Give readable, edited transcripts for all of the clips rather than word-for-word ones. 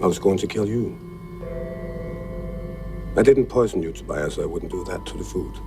I was going to kill you. I didn't poison you, Tobias. I wouldn't do that to the food.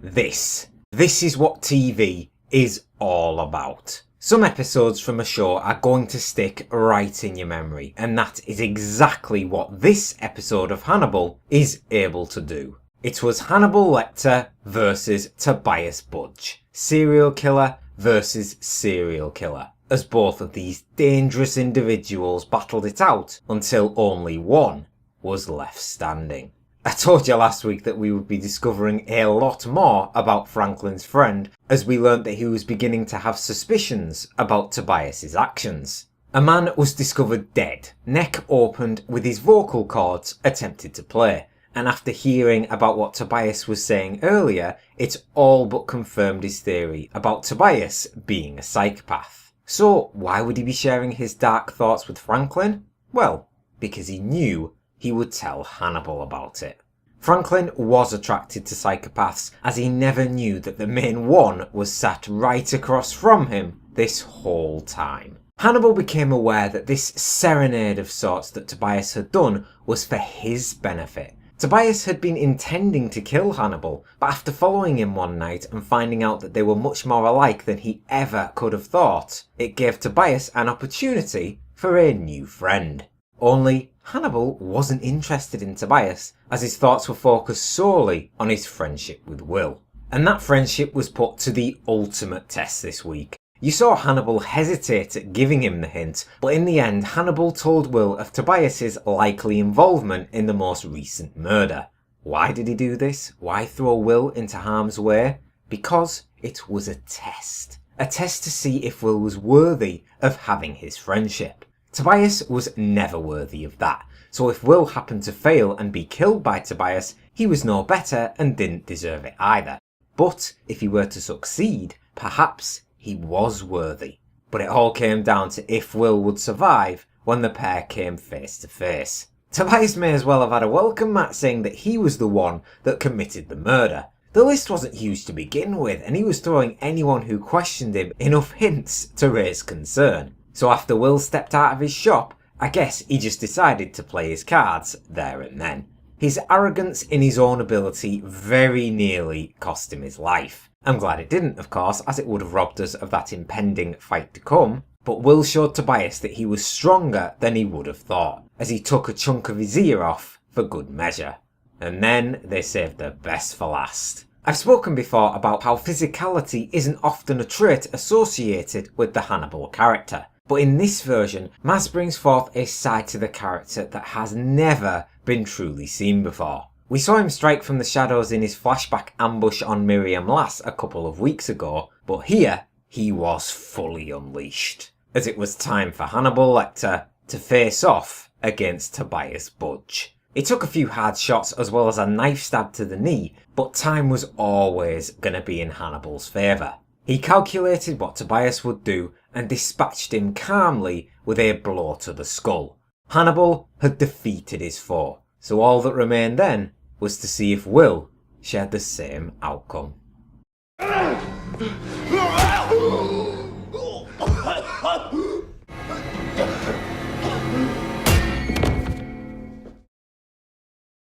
This is what TV is all about. Some episodes from a show are going to stick right in your memory, and that is exactly what this episode of Hannibal is able to do. It was Hannibal Lecter versus Tobias Budge. Serial killer versus serial killer, as both of these dangerous individuals battled it out until only one was left standing. I told you last week that we would be discovering a lot more about Franklin's friend as we learnt that he was beginning to have suspicions about Tobias's actions. A man was discovered dead, neck opened with his vocal cords attempted to play, and after hearing about what Tobias was saying earlier, it all but confirmed his theory about Tobias being a psychopath. So why would he be sharing his dark thoughts with Franklin? Well, because he knew he would tell Hannibal about it. Franklin was attracted to psychopaths, as he never knew that the main one was sat right across from him this whole time. Hannibal became aware that this serenade of sorts that Tobias had done was for his benefit. Tobias had been intending to kill Hannibal, but after following him one night and finding out that they were much more alike than he ever could have thought, it gave Tobias an opportunity for a new friend. Only Hannibal wasn't interested in Tobias, as his thoughts were focused solely on his friendship with Will. And that friendship was put to the ultimate test this week. You saw Hannibal hesitate at giving him the hint, but in the end Hannibal told Will of Tobias's likely involvement in the most recent murder. Why did he do this? Why throw Will into harm's way? Because it was a test. A test to see if Will was worthy of having his friendship. Tobias was never worthy of that, so if Will happened to fail and be killed by Tobias, he was no better and didn't deserve it either. But if he were to succeed, perhaps he was worthy. But it all came down to if Will would survive when the pair came face to face. Tobias may as well have had a welcome mat saying that he was the one that committed the murder. The list wasn't huge to begin with, and he was throwing anyone who questioned him enough hints to raise concern. So after Will stepped out of his shop, I guess he just decided to play his cards there and then. His arrogance in his own ability very nearly cost him his life. I'm glad it didn't, of course, as it would have robbed us of that impending fight to come. But Will showed Tobias that he was stronger than he would have thought, as he took a chunk of his ear off for good measure. And then they saved the best for last. I've spoken before about how physicality isn't often a trait associated with the Hannibal character. But in this version, Maz brings forth a side to the character that has never been truly seen before. We saw him strike from the shadows in his flashback ambush on Miriam Lass a couple of weeks ago, but here he was fully unleashed, as it was time for Hannibal Lecter to face off against Tobias Budge. It took a few hard shots as well as a knife stab to the knee, but time was always going to be in Hannibal's favour. He calculated what Tobias would do and dispatched him calmly with a blow to the skull. Hannibal had defeated his foe, so all that remained then was to see if Will shared the same outcome.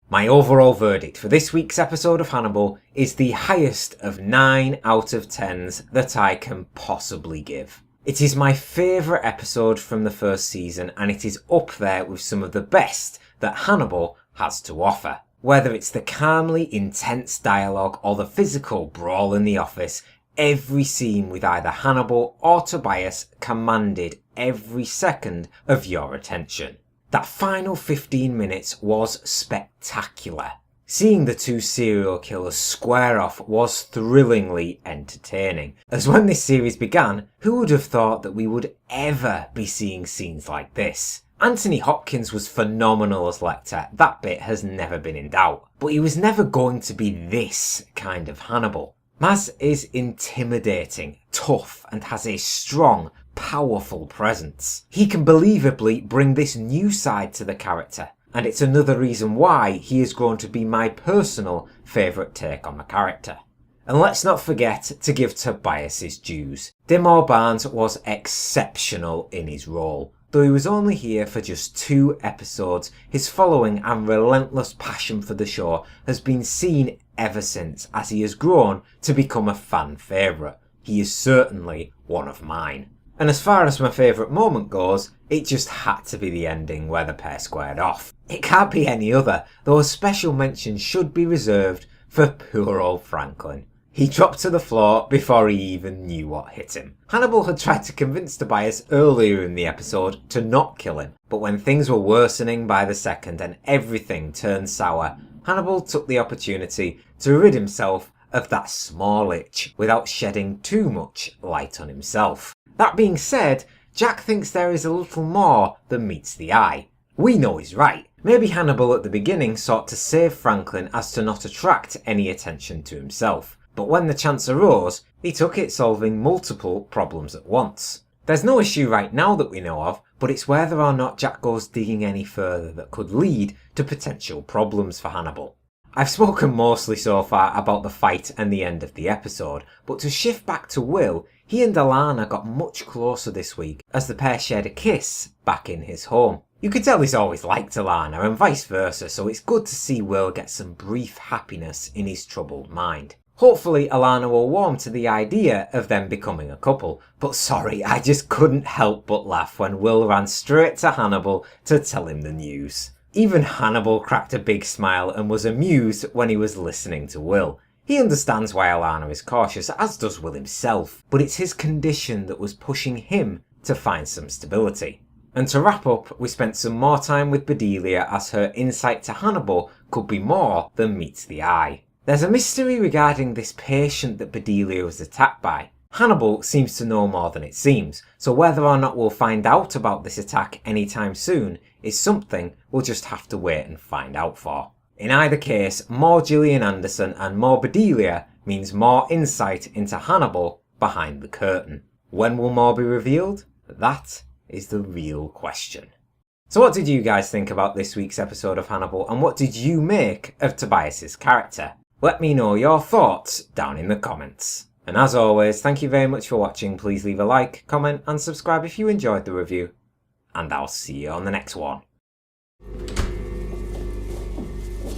My overall verdict for this week's episode of Hannibal is the highest of 9 out of 10s that I can possibly give. It is my favourite episode from the first season, and it is up there with some of the best that Hannibal has to offer. Whether it's the calmly intense dialogue or the physical brawl in the office, every scene with either Hannibal or Tobias commanded every second of your attention. That final 15 minutes was spectacular. Seeing the two serial killers square off was thrillingly entertaining, as when this series began, who would have thought that we would ever be seeing scenes like this? Anthony Hopkins was phenomenal as Lecter, that bit has never been in doubt, but he was never going to be this kind of Hannibal. Maz is intimidating, tough, and has a strong, powerful presence. He can believably bring this new side to the character, and it's another reason why he has grown to be my personal favourite take on the character. And let's not forget to give Tobias his dues. Dimmoor Barnes was exceptional in his role. Though he was only here for just 2 episodes, his following and relentless passion for the show has been seen ever since, as he has grown to become a fan favourite. He is certainly one of mine. And as far as my favourite moment goes, it just had to be the ending where the pair squared off. It can't be any other, though a special mention should be reserved for poor old Franklin. He dropped to the floor before he even knew what hit him. Hannibal had tried to convince Tobias earlier in the episode to not kill him, but when things were worsening by the second and everything turned sour, Hannibal took the opportunity to rid himself of that small itch without shedding too much light on himself. That being said, Jack thinks there is a little more than meets the eye. We know he's right. Maybe Hannibal at the beginning sought to save Franklin as to not attract any attention to himself. But when the chance arose, he took it, solving multiple problems at once. There's no issue right now that we know of, but it's whether or not Jack goes digging any further that could lead to potential problems for Hannibal. I've spoken mostly so far about the fight and the end of the episode, but to shift back to Will, he and Alana got much closer this week as the pair shared a kiss back in his home. You could tell he's always liked Alana and vice versa, so it's good to see Will get some brief happiness in his troubled mind. Hopefully Alana will warm to the idea of them becoming a couple, but sorry, I just couldn't help but laugh when Will ran straight to Hannibal to tell him the news. Even Hannibal cracked a big smile and was amused when he was listening to Will. He understands why Alana is cautious, as does Will himself, but it's his condition that was pushing him to find some stability. And to wrap up, we spent some more time with Bedelia as her insight to Hannibal could be more than meets the eye. There's a mystery regarding this patient that Bedelia was attacked by. Hannibal seems to know more than it seems, so whether or not we'll find out about this attack anytime soon is something we'll just have to wait and find out for. In either case, more Gillian Anderson and more Bedelia means more insight into Hannibal behind the curtain. When will more be revealed? That is the real question. So what did you guys think about this week's episode of Hannibal, and what did you make of Tobias's character? Let me know your thoughts down in the comments. And as always, thank you very much for watching. Please leave a like, comment and subscribe if you enjoyed the review. And I'll see you on the next one.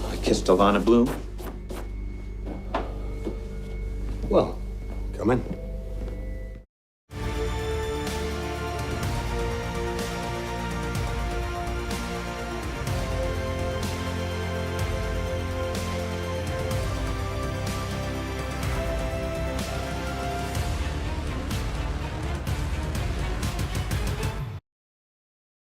I kissed Alana Bloom. Well, come in.